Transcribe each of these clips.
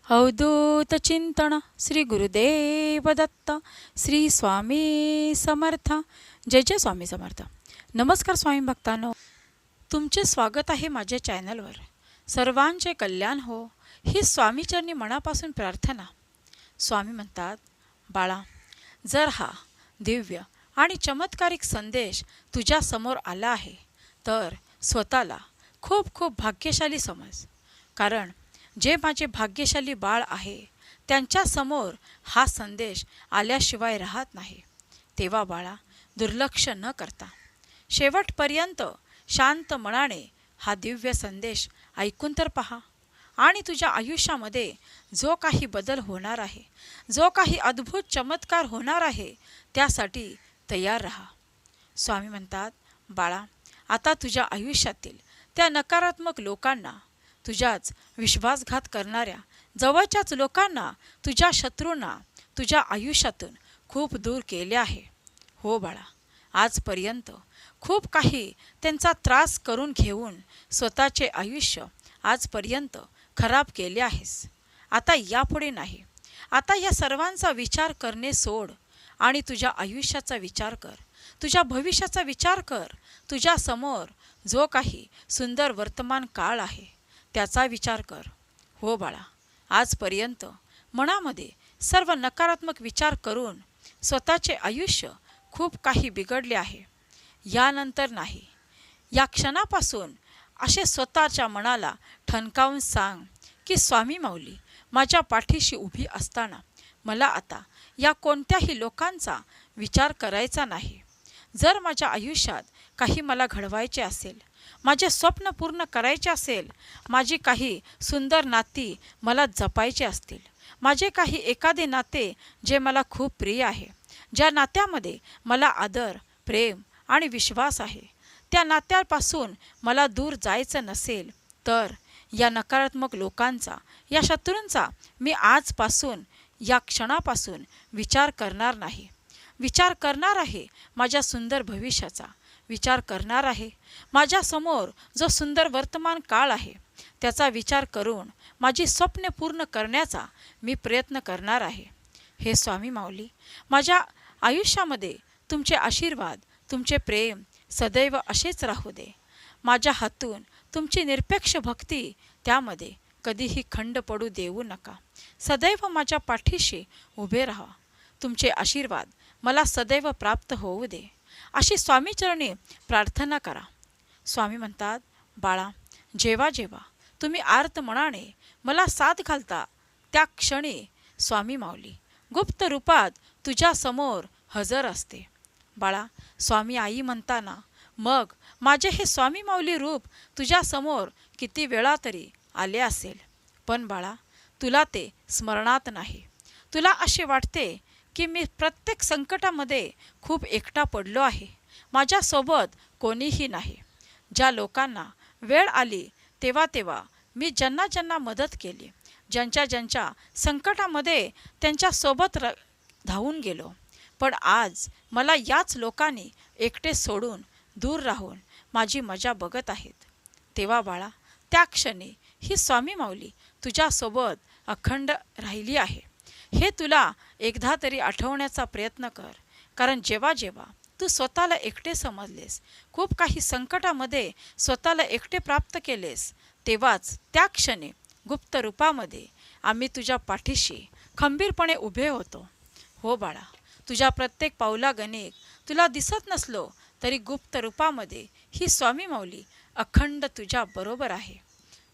अवधूत चिंतन श्री गुरुदेव दत्त श्री स्वामी समर्थ. जय जय स्वामी समर्थ. नमस्कार स्वामी भक्तांनो, तुमचे स्वागत आहे माझ्या चॅनलवर. सर्वांचे कल्याण हो ही स्वामीचरणी मनापासून प्रार्थना. स्वामी म्हणतात, बाळा, जर हा दिव्य आणि चमत्कारिक संदेश तुझ्या समोर आला आहे तर स्वतःला खूप खूप भाग्यशाली समज. कारण जे माझे भाग्यशाली बाळ आहे त्यांच्यासमोर हा संदेश आल्याशिवाय राहत नाही. तेव्हा बाळा, दुर्लक्ष न करता शेवटपर्यंत शांत मनाने हा दिव्य संदेश ऐकून तर पहा. आणि तुझ्या आयुष्यामध्ये जो काही बदल होणार आहे, जो काही अद्भुत चमत्कार होणार आहे, त्यासाठी तयार राहा. स्वामी म्हणतात, बाळा, आता तुझ्या आयुष्यातील त्या नकारात्मक लोकांना, तुझ्याच विश्वासघात करणाऱ्या जवळच्याच लोकांना, तुझ्या शत्रूंना तुझ्या आयुष्यातून खूप दूर केले आहे. हो बाळा, आजपर्यंत खूप काही त्यांचा त्रास करून घेऊन स्वतःचे आयुष्य आजपर्यंत खराब केले आहेस. आता यापुढे नाही. आता या सर्वांचा विचार करणे सोड आणि तुझ्या आयुष्याचा विचार कर, तुझ्या भविष्याचा विचार कर. तुझ्या समोर जो काही सुंदर वर्तमान काळ आहे त्याचा विचार कर. हो बाळा, आजपर्यंत मनामध्ये सर्व नकारात्मक विचार करून स्वतःचे आयुष्य खूप काही बिघडले आहे. यानंतर नाही. या क्षणापासून असे स्वतःच्या मनाला ठणकावून सांग की स्वामी माऊली माझ्या पाठीशी उभी असताना मला आता या कोणत्याही लोकांचा विचार करायचा नाही. जर माझ्या आयुष्यात काही मला घडवायचे असेल, माझे स्वप्न पूर्ण करायचे असेल, माझी काही सुंदर नाती मला जपायची असतील, माझे काही एखादे नाते जे मला खूप प्रिय आहे, ज्या नात्यामध्ये मला आदर, प्रेम आणि विश्वास आहे, त्या नात्यापासून मला दूर जायचं नसेल तर या नकारात्मक लोकांचा, या शत्रूंचा मी आजपासून, या क्षणापासून विचार करणार नाही. विचार करणार आहे माझ्या सुंदर भविष्याचा. विचार करणार आहे माझ्यासमोर जो सुंदर वर्तमान काळ आहे त्याचा विचार करून माझी स्वप्ने पूर्ण करण्याचा मी प्रयत्न करणार आहे. हे स्वामी माऊली, माझ्या आयुष्यामध्ये तुमचे आशीर्वाद, तुमचे प्रेम सदैव असेच राहू दे. माझ्या हातून तुमची निरपेक्ष भक्ती, त्यामध्ये कधीही खंड पडू देऊ नका. सदैव माझ्या पाठीशी उभे राहा. तुमचे आशीर्वाद मला सदैव प्राप्त होऊ दे, अशी स्वामीचरणी प्रार्थना करा. स्वामी म्हणतात, बाळा, जेव्हा जेव्हा तुम्ही आर्त मनाने मला साथ घालता त्या क्षणी स्वामी माऊली गुप्त रूपात तुझ्यासमोर हजर असते. बाळा, स्वामी आई म्हणताना मग माझे हे स्वामी माऊली रूप तुझ्यासमोर किती वेळा तरी आले असेल, पण बाळा, तुला ते स्मरणात नाही. तुला असे वाटते की मी प्रत्येक संकटामध्ये खूप एकटा पडलो आहे, माझ्यासोबत कोणीही नाही. ज्या लोकांना वेळ आली तेव्हा तेव्हा मी ज्यांना ज्यांना मदत केली, ज्यांच्या ज्यांच्या संकटामध्ये त्यांच्यासोबत धावून गेलो, पण आज मला याच लोकांनी एकटे सोडून दूर राहून माझी मजा बघत आहेत. तेव्हा बाळा, त्या क्षणी ही स्वामी माऊली तुझ्यासोबत अखंड राहिली आहे हे तुला एकदा तरी आठवण्याचा प्रयत्न कर. कारण जेव्हा जेव्हा तू स्वतःला एकटे समजलेस, खूप काही संकटामध्ये स्वतःला एकटे प्राप्त केलेस, तेव्हाच त्या क्षणी गुप्त रूपामध्ये आम्ही तुझ्या पाठीशी खंबीरपणे उभे होतो. हो बाळा, तुझ्या प्रत्येक पावलागणिक तुला दिसत नसलो तरी गुप्त रूपामध्ये ही स्वामी माऊली अखंड तुझ्या बरोबर आहे.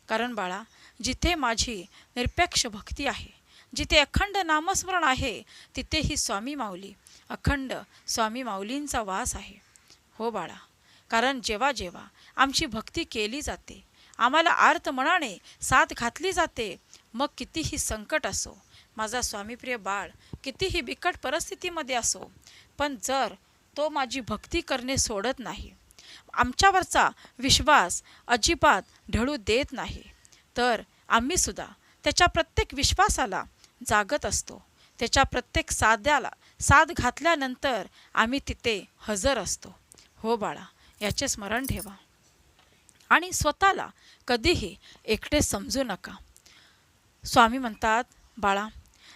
कारण बाळा, जिथे माझी निरपेक्ष भक्ती आहे, जिथे अखंड नामस्मरण आहे, तिथे ही स्वामी माऊली, अखंड स्वामी माऊलींचा वास आहे. हो बाळा, कारण जेव्हा जेव्हा आमची भक्ती केली जाते, आम्हाला आर्त मनाने साथ घातली जाते, मग कितीही संकट असो, माझा स्वामीप्रिय बाळ कितीही बिकट परिस्थितीमध्ये असो, पण जर तो माझी भक्ती करणे सोडत नाही, आमच्यावरचा विश्वास अजिबात ढळू देत नाही, तर आम्हीसुद्धा त्याच्या प्रत्येक विश्वासाला जागत असतो. त्याच्या प्रत्येक साथ घातल्यानंतर आम्ही तिथे हजर असतो. हो बाळा, याचे स्मरण ठेवा आणि स्वतःला कधीही एकटे समजू नका. स्वामी म्हणतात, बाळा,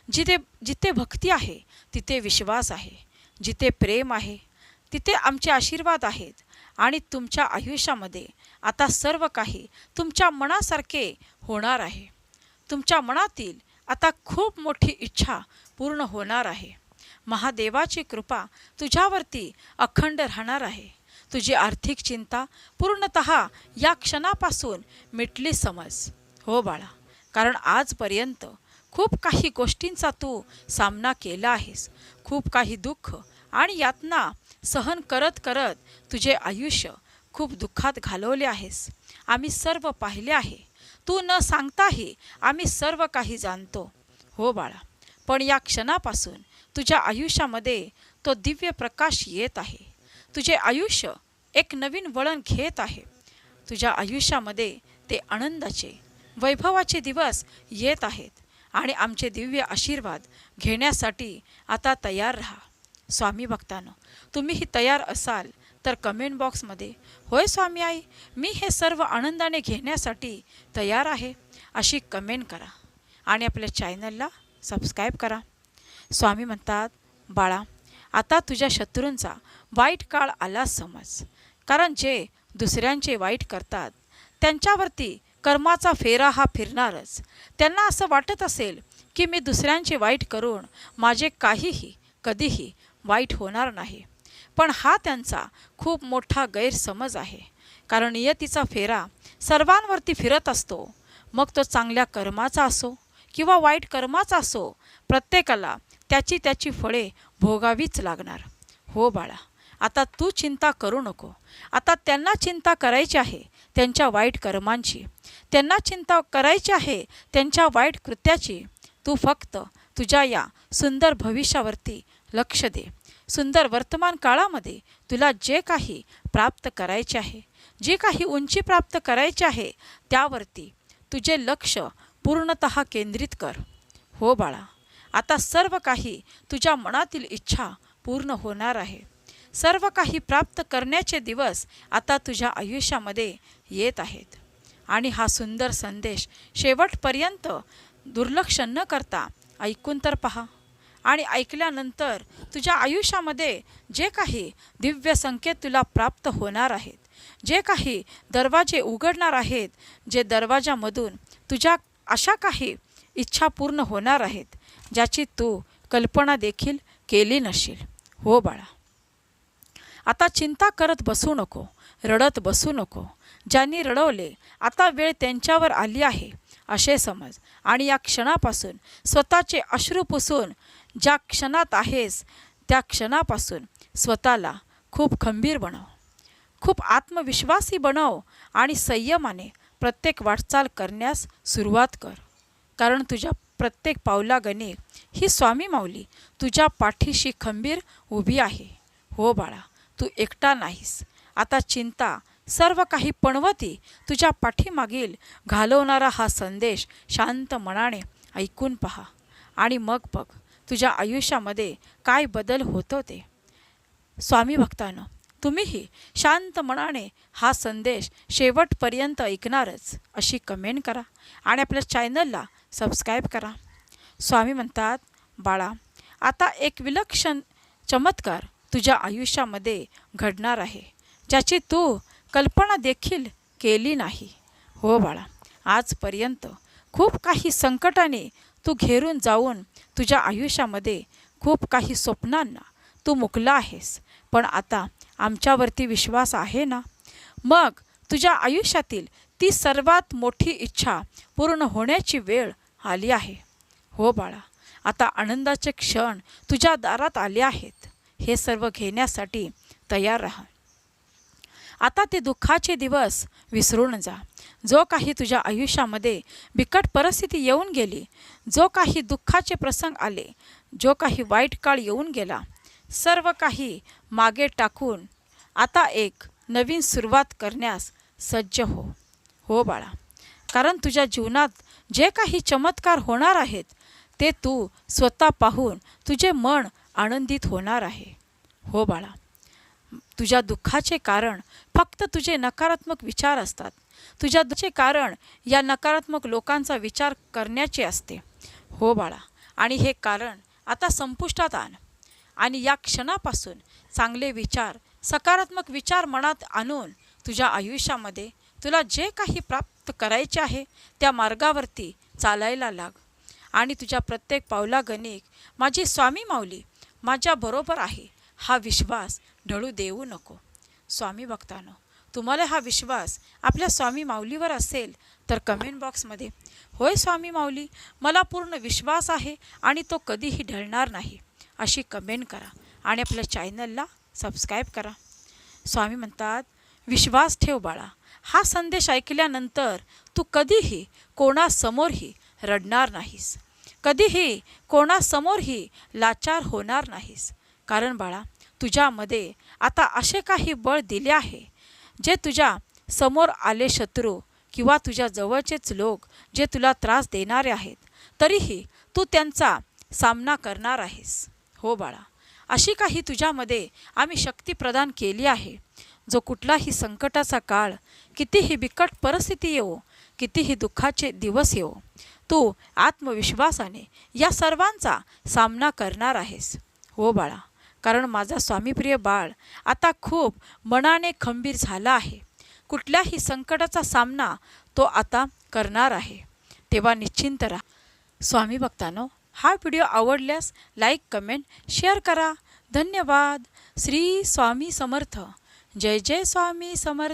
जिथे जिथे भक्ती आहे तिथे विश्वास आहे, जिथे प्रेम आहे तिथे आमचे आशीर्वाद आहेत. आणि तुमच्या आयुष्यामध्ये आता सर्व काही तुमच्या मनासारखे होणार आहे. तुमच्या मनातील आता खूप मोठी इच्छा पूर्ण होणार आहे. महादेवाची कृपा तुझ्यावरती अखंड राहणार आहे. तुझी आर्थिक चिंता पूर्णतः या क्षणापासून मिटली समज. हो बाळा, कारण आजपर्यंत खूप काही गोष्टींचा तू सामना केला आहेस. खूप काही दुःख आणि यातना सहन करत करत तुझे आयुष्य खूप दुःखात घालवले आहेस. आम्ही सर्व पाहिले आहे. तू न सांगताही आम्ही सर्व काही जाणतो. हो बाळा, पण या क्षणापासून तुझ्या आयुष्यामध्ये तो दिव्य प्रकाश येत आहे. तुझे आयुष्य एक नवीन वळण घेत आहे. तुझ्या आयुष्यामध्ये ते आनंदाचे, वैभवाचे दिवस येत आहेत. आणि आमचे दिव्य आशीर्वाद घेण्यासाठी आता तयार राहा. स्वामी भक्तांनो, तुम्हीही तयार असाल तर कमेंट बॉक्समध्ये होय स्वामी आई, मी हे सर्व आनंदाने घेण्यासाठी तयार आहे अशी कमेंट करा. आणि आपल्या चॅनलला सबस्क्राईब करा. स्वामी म्हणतात, बाळा, आता तुझ्या शत्रूंचा वाईट काळ आला समज. कारण जे दुसऱ्यांचे वाईट करतात त्यांच्यावरती कर्माचा फेरा हा फिरणारच. त्यांना असं वाटत असेल की मी दुसऱ्यांचे वाईट करून माझे काहीही कधीही वाईट होणार नाही. पण हा त्यांचा खूप मोठा गैरसमज आहे. कारण नियतीचा फेरा सर्वांवरती फिरत असतो. मग तो चांगल्या कर्माचा असो किंवा वाईट कर्माचा असो, प्रत्येकाला त्याची त्याची फळे भोगावीच लागणार. हो बाळा, आता तू चिंता करू नको. आता त्यांना चिंता करायची आहे त्यांच्या वाईट कर्मांची. त्यांना चिंता करायची आहे त्यांच्या वाईट कृत्याची. तू फक्त तुझ्या या सुंदर भविष्यावरती लक्ष दे. सुंदर वर्तमान काळामध्ये तुला जे काही प्राप्त करायचे आहे, जे काही उंची प्राप्त करायची आहे, त्यावरती तुझे लक्ष पूर्णतः केंद्रित कर. हो बाळा, आता सर्व काही तुझ्या मनातील इच्छा पूर्ण होणार आहे. सर्व काही प्राप्त करण्याचे दिवस आता तुझ्या आयुष्यामध्ये येत आहेत. आणि हा सुंदर संदेश शेवटपर्यंत दुर्लक्ष न करता ऐकून तर पहा. आणि ऐकल्यानंतर तुझ्या आयुष्यामध्ये जे काही दिव्य संकेत तुला प्राप्त होणार आहेत, जे काही दरवाजे उघडणार आहेत, जे दरवाजामधून तुझ्या अशा काही इच्छा पूर्ण होणार आहेत ज्याची तू कल्पना देखील केली नशील. हो बाळा, आता चिंता करत बसू नको, रडत बसू नको. ज्यांनी रडवले आता वेळ त्यांच्यावर आली आहे असे समज. आणि या क्षणापासून स्वतःचे अश्रू पुसून ज्या क्षणात आहेस त्या क्षणापासून स्वतःला खूप खंबीर बनव, खूप आत्मविश्वासी बनव आणि संयमाने प्रत्येक वाटचाल करण्यास सुरुवात कर. कारण तुझ्या प्रत्येक पावलागणे ही स्वामी माऊली तुझ्या पाठीशी खंबीर उभी आहे. हो बाळा, तू एकटा नाहीस. आता चिंता सर्व काही पणवती तुझ्या पाठीमागील घालवणारा हा संदेश शांत मनाने ऐकून पहा. आणि मग बघ तुझ्या आयुष्यामध्ये काय बदल होतो ते. स्वामी भक्तांनो, तुम्हीही शांत मनाने हा संदेश शेवटपर्यंत ऐकणारच अशी कमेंट करा. आणि आपल्या चॅनलला सबस्क्राईब करा. स्वामी म्हणतात, बाळा, आता एक विलक्षण चमत्कार तुझ्या आयुष्यामध्ये घडणार आहे ज्याची तू कल्पना देखील केली नाही. हो बाळा, आजपर्यंत खूप काही संकटाने तू घेरून जाऊन तुझ्या आयुष्यामध्ये खूप काही स्वप्नांना तू मुकला आहेस. पण आता आमच्यावरती विश्वास आहे ना? मग तुझ्या आयुष्यातील ती सर्वात मोठी इच्छा पूर्ण होण्याची वेळ आली आहे. हो बाळा, आता आनंदाचे क्षण तुझ्या दारात आले आहेत. हे सर्व घेण्यासाठी तयार राहा. आता ते दुःखाचे दिवस विसरून जा. जो काही तुझ्या आयुष्यामध्ये बिकट परिस्थिती येऊन गेली, जो काही दुःखाचे प्रसंग आले, जो काही वाईट काळ येऊन गेला, सर्व काही मागे टाकून आता एक नवीन सुरुवात करण्यास सज्ज हो. हो बाळा, कारण तुझ्या जीवनात जे काही चमत्कार होणार आहेत ते तू स्वतः पाहून तुझे मन आनंदित होणार आहे. हो बाळा, तुझ्या दुःखाचे कारण फक्त तुझे नकारात्मक विचार असतात. तुझ्या दुःखाचे कारण या नकारात्मक लोकांचा विचार करण्याचे असते. हो बाळा, आणि हे कारण आता संपुष्टात आण आणि या क्षणापासून चांगले विचार, सकारात्मक विचार मनात आणून तुझ्या आयुष्यामध्ये तुला जे काही प्राप्त करायचे आहे त्या मार्गावरती चालायला लाग. आणि तुझ्या प्रत्येक पावलागणिक माझी स्वामी माऊली माझ्याबरोबर आहे हा विश्वास ढळू देऊ नको. स्वामी भक्तांनो, तुम्हाला हा विश्वास आपल्या स्वामी माऊलीवर असेल तर कमेंट बॉक्समध्ये होय स्वामी माऊली, मला पूर्ण विश्वास आहे आणि तो कधीही ढळणार नाही अशी कमेंट करा आणि आपल्या चॅनलला सबस्क्राईब करा. स्वामी म्हणतात, विश्वास ठेव बाळा. हा संदेश ऐकल्यानंतर तू कधीही कोणासमोरही रडणार नाहीस, कधीही कोणासमोरही लाचार होणार नाहीस. कारण बाळा, तुझ्यामध्ये आता असे काही बळ दिले आहे जे तुझ्या समोर आले शत्रू किंवा तुझ्या जवळचेच लोक जे तुला त्रास देणारे आहेत, तरीही तू त्यांचा सामना करणार आहेस. हो बाळा, अशी काही तुझ्यामध्ये आम्ही शक्ती प्रदान केली आहे जो कुठलाही संकटाचा काळ, कितीही बिकट परिस्थिती येवो, कितीही दुःखाचे दिवस येवो, तू आत्मविश्वासाने या सर्वांचा सामना करणार आहेस. हो बाळा, कारण माझा स्वामीप्रिय बाळ आता खूप मनाने खंबीर झाला आहे. कुठल्याही संकटाचा सामना तो आता करणार आहे. तेव्हा निश्चिंत राहा. स्वामी भक्तांनो, हा व्हिडिओ आवडल्यास लाईक, कमेंट, शेअर करा. धन्यवाद. श्री स्वामी समर्थ. जय जय स्वामी समर्थ.